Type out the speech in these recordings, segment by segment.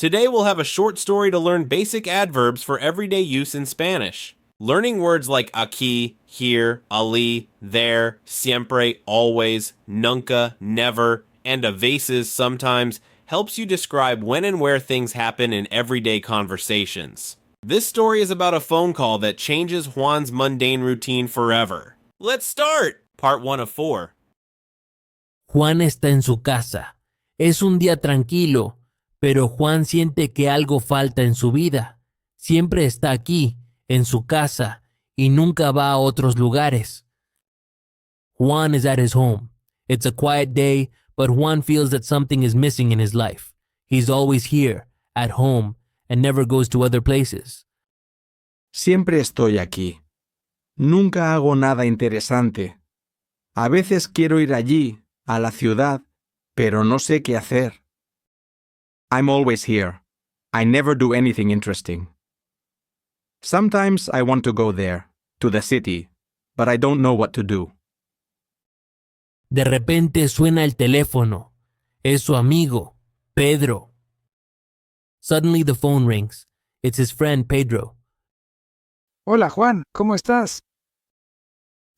Today we'll have a short story to learn basic adverbs for everyday use in Spanish. Learning words like aquí, here, allí, there, siempre, always, nunca, never, and a veces sometimes helps you describe when and where things happen in everyday conversations. This story is about a phone call that changes Juan's mundane routine forever. Let's start! Part 1 of 4. Juan está en su casa. Es un día tranquilo, pero Juan siente que algo falta en su vida. Siempre está aquí, en su casa, y nunca va a otros lugares. Juan is at his home. It's a quiet day, but Juan feels that something is missing in his life. He's always here, at home, and never goes to other places. Siempre estoy aquí. Nunca hago nada interesante. A veces quiero ir allí, a la ciudad, pero no sé qué hacer. I'm always here. I never do anything interesting. Sometimes I want to go there, to the city, but I don't know what to do. De repente suena el teléfono. Es su amigo, Pedro. Suddenly the phone rings. It's his friend Pedro. Hola Juan, ¿cómo estás?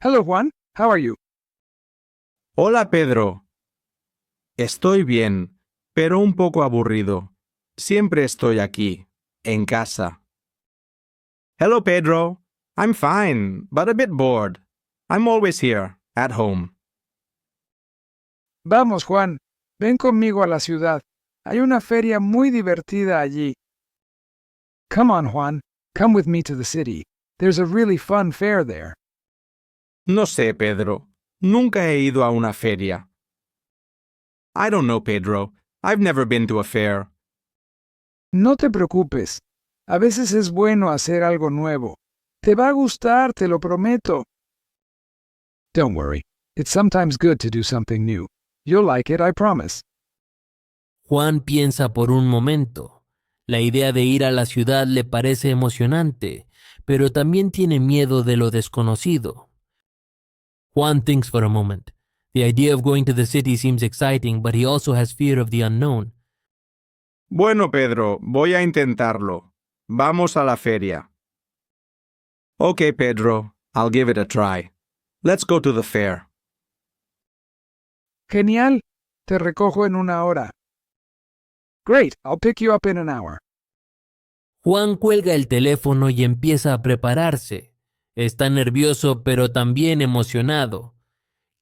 Hello Juan, how are you? Hola, Pedro. Estoy bien, pero un poco aburrido. Siempre estoy aquí, en casa. Hello, Pedro. I'm fine, but a bit bored. I'm always here, at home. Vamos Juan, ven conmigo a la ciudad. Hay una feria muy divertida allí. Come on Juan, come with me to the city. There's a really fun fair there. No sé, Pedro. Nunca he ido a una feria. I don't know, Pedro. I've never been to a fair. No te preocupes. A veces es bueno hacer algo nuevo. Te va a gustar, te lo prometo. Don't worry. It's sometimes good to do something new. You'll like it, I promise. Juan piensa por un momento. La idea de ir a la ciudad le parece emocionante, pero también tiene miedo de lo desconocido. Juan thinks for a moment. The idea of going to the city seems exciting, but he also has fear of the unknown. Bueno, Pedro, voy a intentarlo. Vamos a la feria. Okay, Pedro, I'll give it a try. Let's go to the fair. Genial. Te recojo en una hora. Great, I'll pick you up in an hour. Juan cuelga el teléfono y empieza a prepararse. Está nervioso, pero también emocionado.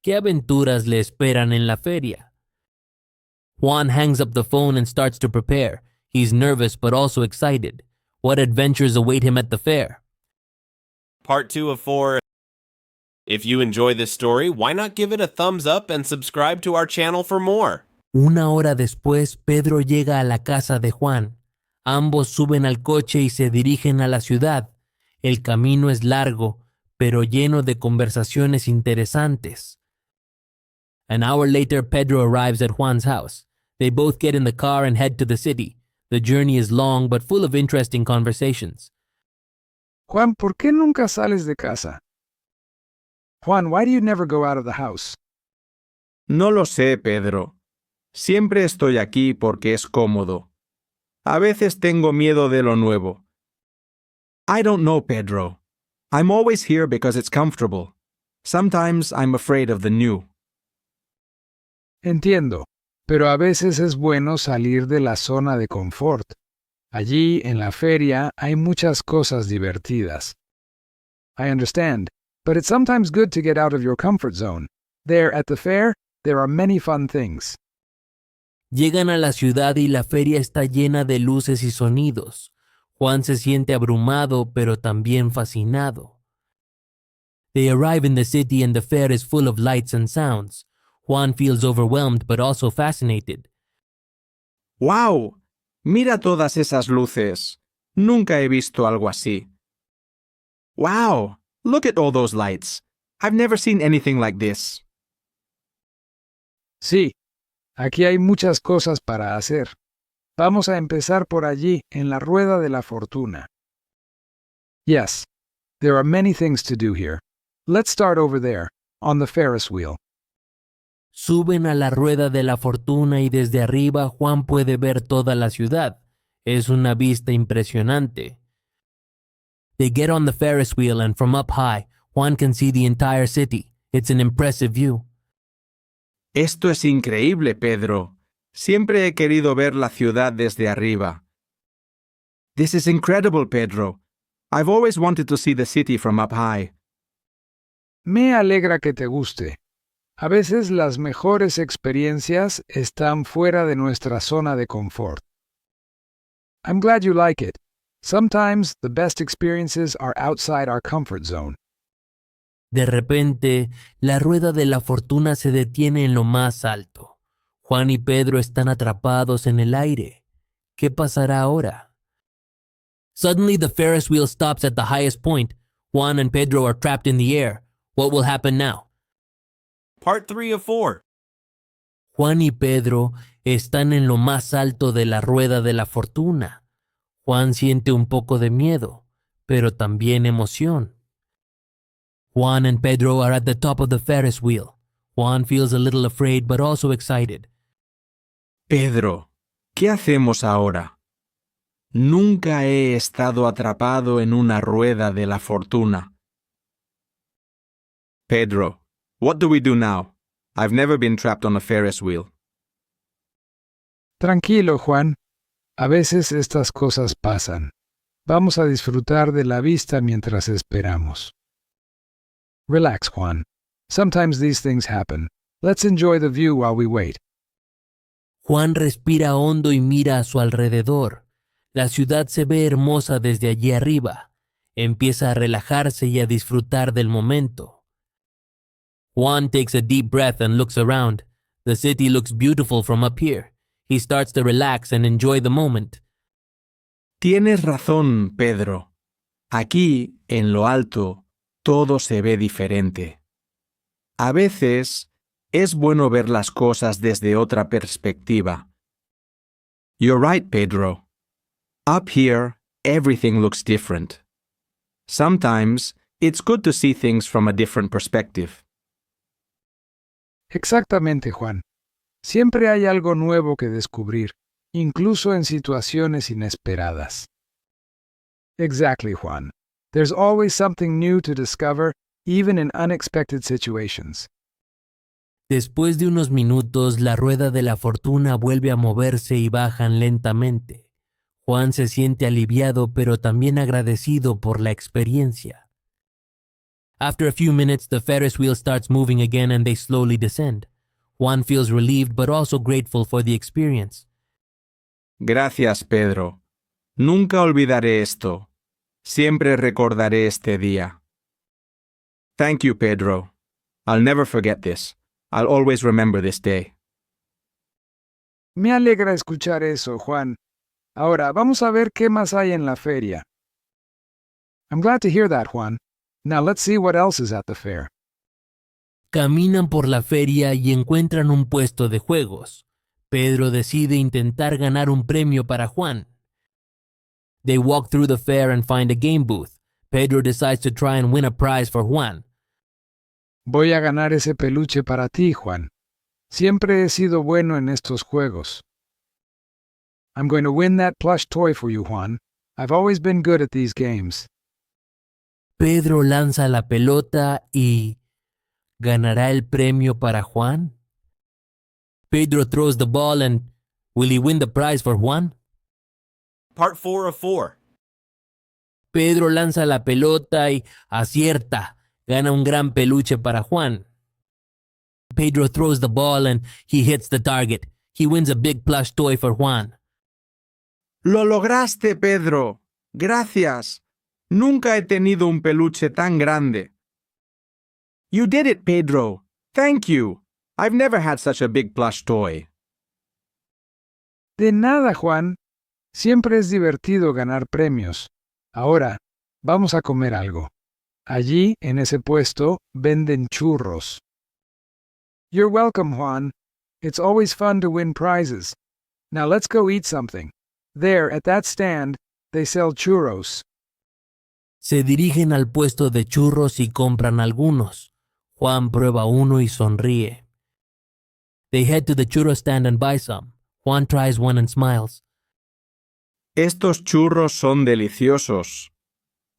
¿Qué aventuras le esperan en la feria? Juan hangs up the phone and starts to prepare. He's nervous but also excited. What adventures await him at the fair? Part 2 of 4. If you enjoy this story, why not give it a thumbs up and subscribe to our channel for more? Una hora después, Pedro llega a la casa de Juan. Ambos suben al coche y se dirigen a la ciudad. El camino es largo, pero lleno de conversaciones interesantes. An hour later, Pedro arrives at Juan's house. They both get in the car and head to the city. The journey is long but full of interesting conversations. Juan, ¿por qué nunca sales de casa? Juan, why do you never go out of the house? No lo sé, Pedro. Siempre estoy aquí porque es cómodo. A veces tengo miedo de lo nuevo. I don't know, Pedro. I'm always here because it's comfortable. Sometimes I'm afraid of the new. Entiendo, pero a veces es bueno salir de la zona de confort. Allí, en la feria, hay muchas cosas divertidas. I understand, but it's sometimes good to get out of your comfort zone. There, at the fair, there are many fun things. Llegan a la ciudad y la feria está llena de luces y sonidos. Juan se siente abrumado, pero también fascinado. They arrive in the city and the fair is full of lights and sounds. Juan feels overwhelmed but also fascinated. ¡Wow! Mira todas esas luces. Nunca he visto algo así. ¡Wow! Look at all those lights. I've never seen anything like this. Sí, aquí hay muchas cosas para hacer. Vamos a empezar por allí, en la rueda de la fortuna. Yes, there are many things to do here. Let's start over there, on the Ferris wheel. Suben a la rueda de la fortuna y desde arriba Juan puede ver toda la ciudad. Es una vista impresionante. They get on the Ferris wheel and from up high, Juan can see the entire city. It's an impressive view. Esto es increíble, Pedro. Siempre he querido ver la ciudad desde arriba. This is incredible, Pedro. I've always wanted to see the city from up high. Me alegra que te guste. A veces las mejores experiencias están fuera de nuestra zona de confort. I'm glad you like it. Sometimes the best experiences are outside our comfort zone. De repente, la rueda de la fortuna se detiene en lo más alto. Juan y Pedro están atrapados en el aire. ¿Qué pasará ahora? Suddenly the Ferris wheel stops at the highest point. Juan and Pedro are trapped in the air. What will happen now? Part 3 of 4. Juan y Pedro están en lo más alto de la rueda de la fortuna. Juan siente un poco de miedo, pero también emoción. Juan and Pedro are at the top of the Ferris wheel. Juan feels a little afraid but also excited. Pedro, ¿qué hacemos ahora? Nunca he estado atrapado en una rueda de la fortuna. Pedro, what do we do now? I've never been trapped on a Ferris wheel. Tranquilo, Juan. A veces estas cosas pasan. Vamos a disfrutar de la vista mientras esperamos. Relax, Juan. Sometimes these things happen. Let's enjoy the view while we wait. Juan respira hondo y mira a su alrededor. La ciudad se ve hermosa desde allí arriba. Empieza a relajarse y a disfrutar del momento. Juan takes a deep breath and looks around. The city looks beautiful from up here. He starts to relax and enjoy the moment. Tienes razón, Pedro. Aquí, en lo alto, todo se ve diferente. A veces, es bueno ver las cosas desde otra perspectiva. You're right, Pedro. Up here, everything looks different. Sometimes, it's good to see things from a different perspective. Exactamente, Juan. Siempre hay algo nuevo que descubrir, incluso en situaciones inesperadas. Exactly, Juan. There's always something new to discover, even in unexpected situations. Después de unos minutos, la rueda de la fortuna vuelve a moverse y bajan lentamente. Juan se siente aliviado pero también agradecido por la experiencia. After a few minutes, the Ferris wheel starts moving again and they slowly descend. Juan feels relieved but also grateful for the experience. Gracias, Pedro. Nunca olvidaré esto. Siempre recordaré este día. Thank you, Pedro. I'll never forget this. I'll always remember this day. Me alegra escuchar eso, Juan. Ahora, vamos a ver qué más hay en la feria. I'm glad to hear that, Juan. Now let's see what else is at the fair. Caminan por la feria y encuentran un puesto de juegos. Pedro decide intentar ganar un premio para Juan. They walk through the fair and find a game booth. Pedro decides to try and win a prize for Juan. Voy a ganar ese peluche para ti, Juan. Siempre he sido bueno en estos juegos. I'm going to win that plush toy for you, Juan. I've always been good at these games. Pedro lanza la pelota y ¿ganará el premio para Juan? Pedro throws the ball and will he win the prize for Juan? Part 4 of 4. Pedro lanza la pelota y acierta. Gana un gran peluche para Juan. Pedro throws the ball and he hits the target. He wins a big plush toy for Juan. ¡Lo lograste, Pedro! ¡Gracias! Nunca he tenido un peluche tan grande. You did it, Pedro. Thank you. I've never had such a big plush toy. De nada, Juan. Siempre es divertido ganar premios. Ahora, vamos a comer algo. Allí, en ese puesto, venden churros. You're welcome, Juan. It's always fun to win prizes. Now let's go eat something. There, at that stand, they sell churros. Se dirigen al puesto de churros y compran algunos. Juan prueba uno y sonríe. They head to the churro stand and buy some. Juan tries one and smiles. Estos churros son deliciosos.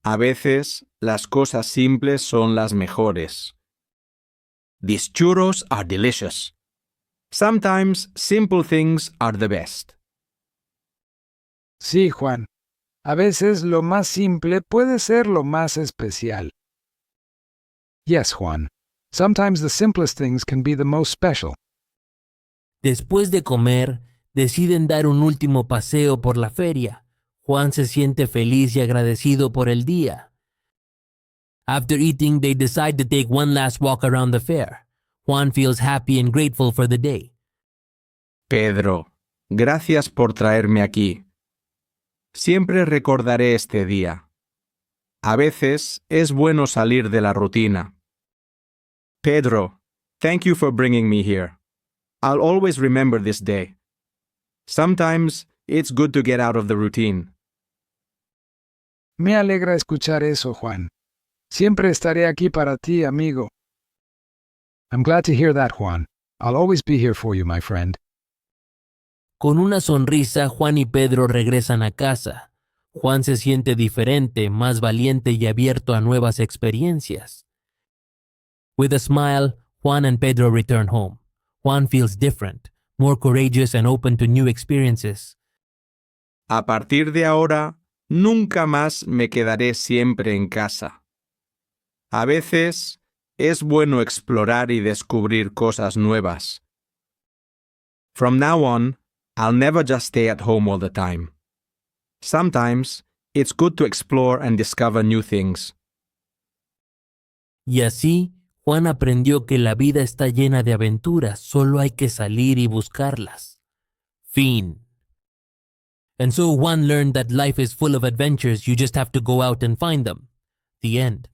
A veces, las cosas simples son las mejores. These churros are delicious. Sometimes simple things are the best. Sí, Juan. A veces lo más simple puede ser lo más especial. Yes, Juan. Sometimes the simplest things can be the most special. Después de comer, deciden dar un último paseo por la feria. Juan se siente feliz y agradecido por el día. After eating, they decide to take one last walk around the fair. Juan feels happy and grateful for the day. Pedro, gracias por traerme aquí. Siempre recordaré este día. A veces es bueno salir de la rutina. Pedro, thank you for bringing me here. I'll always remember this day. Sometimes it's good to get out of the routine. Me alegra escuchar eso, Juan. Siempre estaré aquí para ti, amigo. I'm glad to hear that, Juan. I'll always be here for you, my friend. Con una sonrisa, Juan y Pedro regresan a casa. Juan se siente diferente, más valiente y abierto a nuevas experiencias. With a smile, Juan and Pedro return home. Juan feels different, more courageous and open to new experiences. A partir de ahora, nunca más me quedaré siempre en casa. A veces es bueno explorar y descubrir cosas nuevas. From now on, I'll never just stay at home all the time. Sometimes, it's good to explore and discover new things. Y así, Juan aprendió que la vida está llena de aventuras, solo hay que salir y buscarlas. Fin. And so Juan learned that life is full of adventures, you just have to go out and find them. The end.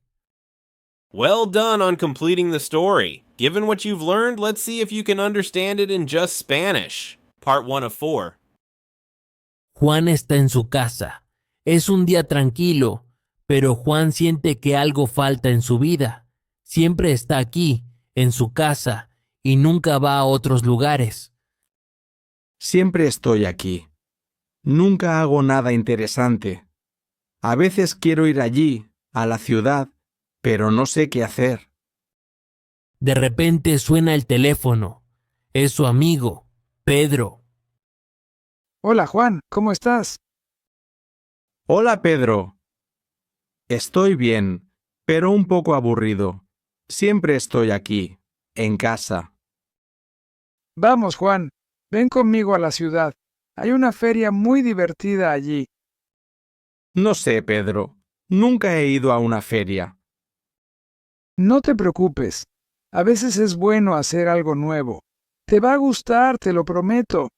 Well done on completing the story. Given what you've learned, let's see if you can understand it in just Spanish. Part 1 of 4. Juan está en su casa. Es un día tranquilo, pero Juan siente que algo falta en su vida. Siempre está aquí, en su casa, y nunca va a otros lugares. Siempre estoy aquí. Nunca hago nada interesante. A veces quiero ir allí, a la ciudad, pero no sé qué hacer. De repente suena el teléfono. Es su amigo, Pedro. Hola, Juan. ¿Cómo estás? Hola, Pedro. Estoy bien, pero un poco aburrido. Siempre estoy aquí, en casa. Vamos, Juan. Ven conmigo a la ciudad. Hay una feria muy divertida allí. No sé, Pedro. Nunca he ido a una feria. No te preocupes. A veces es bueno hacer algo nuevo. Te va a gustar, te lo prometo.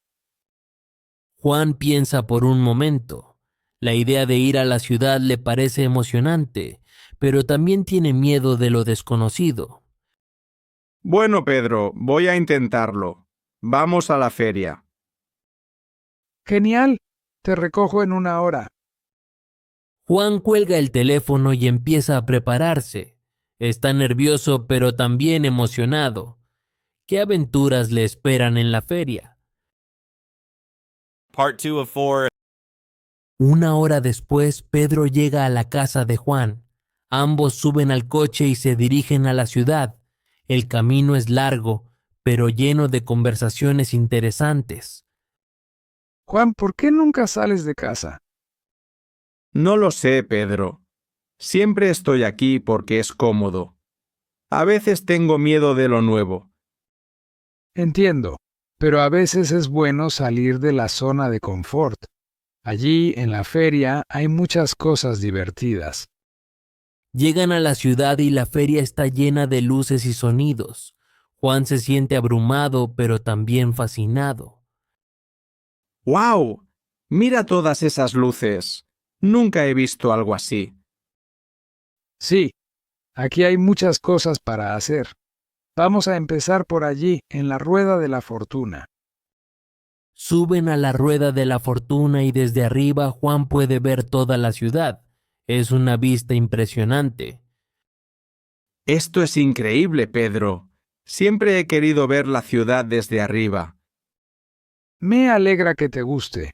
Juan piensa por un momento. La idea de ir a la ciudad le parece emocionante, pero también tiene miedo de lo desconocido. Bueno, Pedro, voy a intentarlo. Vamos a la feria. Genial. Te recojo en una hora. Juan cuelga el teléfono y empieza a prepararse. Está nervioso, pero también emocionado. ¿Qué aventuras le esperan en la feria? Part 2 of 4. Una hora después, Pedro llega a la casa de Juan. Ambos suben al coche y se dirigen a la ciudad. El camino es largo, pero lleno de conversaciones interesantes. Juan, ¿por qué nunca sales de casa? No lo sé, Pedro. Siempre estoy aquí porque es cómodo. A veces tengo miedo de lo nuevo. Entiendo, pero a veces es bueno salir de la zona de confort. Allí, en la feria, hay muchas cosas divertidas. Llegan a la ciudad y la feria está llena de luces y sonidos. Juan se siente abrumado, pero también fascinado. ¡Guau! Mira todas esas luces. Nunca he visto algo así. Sí, aquí hay muchas cosas para hacer. Vamos a empezar por allí, en la Rueda de la Fortuna. Suben a la rueda de la fortuna y desde arriba Juan puede ver toda la ciudad. Es una vista impresionante. Esto es increíble, Pedro. Siempre he querido ver la ciudad desde arriba. Me alegra que te guste.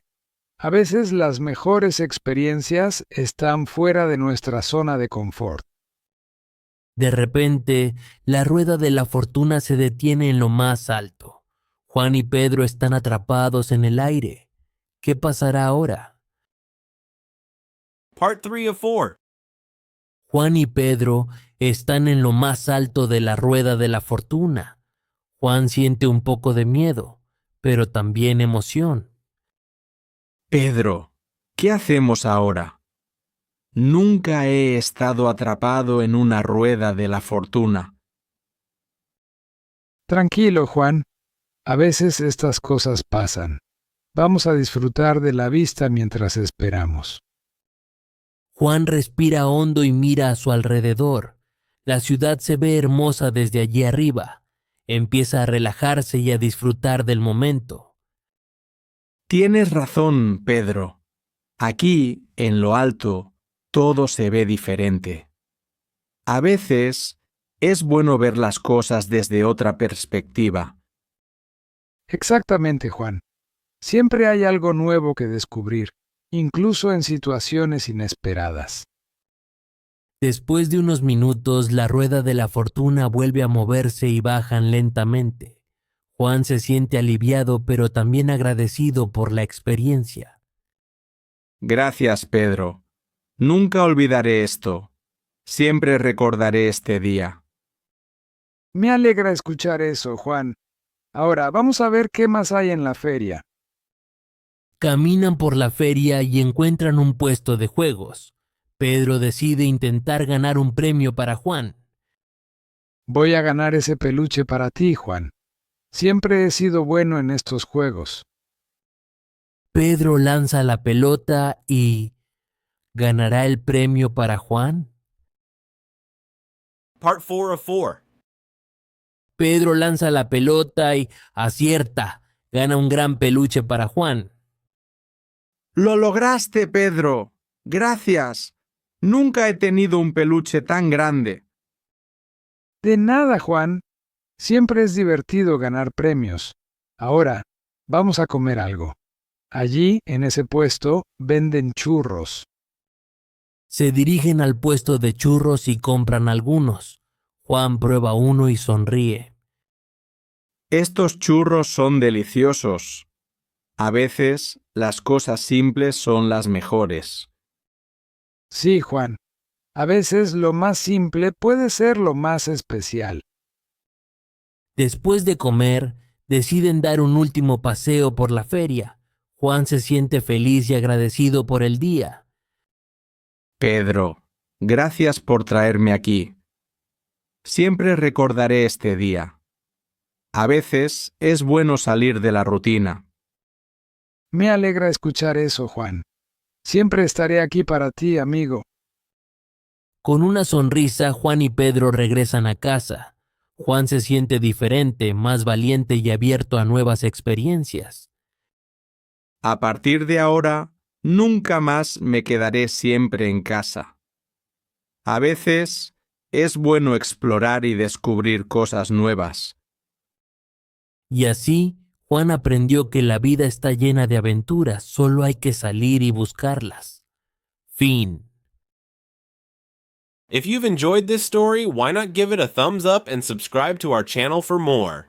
A veces las mejores experiencias están fuera de nuestra zona de confort. De repente, la rueda de la fortuna se detiene en lo más alto. Juan y Pedro están atrapados en el aire. ¿Qué pasará ahora? Part 3 of 4. Juan y Pedro están en lo más alto de la rueda de la fortuna. Juan siente un poco de miedo, pero también emoción. Pedro, ¿qué hacemos ahora? Nunca he estado atrapado en una rueda de la fortuna. Tranquilo, Juan. A veces estas cosas pasan. Vamos a disfrutar de la vista mientras esperamos. Juan respira hondo y mira a su alrededor. La ciudad se ve hermosa desde allí arriba. Empieza a relajarse y a disfrutar del momento. Tienes razón, Pedro. Aquí, en lo alto, todo se ve diferente. A veces es bueno ver las cosas desde otra perspectiva. Exactamente, Juan. Siempre hay algo nuevo que descubrir, incluso en situaciones inesperadas. Después de unos minutos, la rueda de la fortuna vuelve a moverse y bajan lentamente. Juan se siente aliviado, pero también agradecido por la experiencia. Gracias, Pedro. Nunca olvidaré esto. Siempre recordaré este día. Me alegra escuchar eso, Juan. Ahora, vamos a ver qué más hay en la feria. Caminan por la feria y encuentran un puesto de juegos. Pedro decide intentar ganar un premio para Juan. Voy a ganar ese peluche para ti, Juan. Siempre he sido bueno en estos juegos. Pedro lanza la pelota y ¿ganará el premio para Juan? Part 4 of 4. Pedro lanza la pelota y acierta. Gana un gran peluche para Juan. ¡Lo lograste, Pedro! ¡Gracias! Nunca he tenido un peluche tan grande. De nada, Juan. Siempre es divertido ganar premios. Ahora, vamos a comer algo. Allí, en ese puesto, venden churros. Se dirigen al puesto de churros y compran algunos. Juan prueba uno y sonríe. Estos churros son deliciosos. A veces, las cosas simples son las mejores. Sí, Juan. A veces lo más simple puede ser lo más especial. Después de comer, deciden dar un último paseo por la feria. Juan se siente feliz y agradecido por el día. Pedro, gracias por traerme aquí. Siempre recordaré este día. A veces es bueno salir de la rutina. Me alegra escuchar eso, Juan. Siempre estaré aquí para ti, amigo. Con una sonrisa, Juan y Pedro regresan a casa. Juan se siente diferente, más valiente y abierto a nuevas experiencias. A partir de ahora, nunca más me quedaré siempre en casa. A veces es bueno explorar y descubrir cosas nuevas. Y así, Juan aprendió que la vida está llena de aventuras, solo hay que salir y buscarlas. Fin. If you've enjoyed this story, why not give it a thumbs up and subscribe to our channel for more?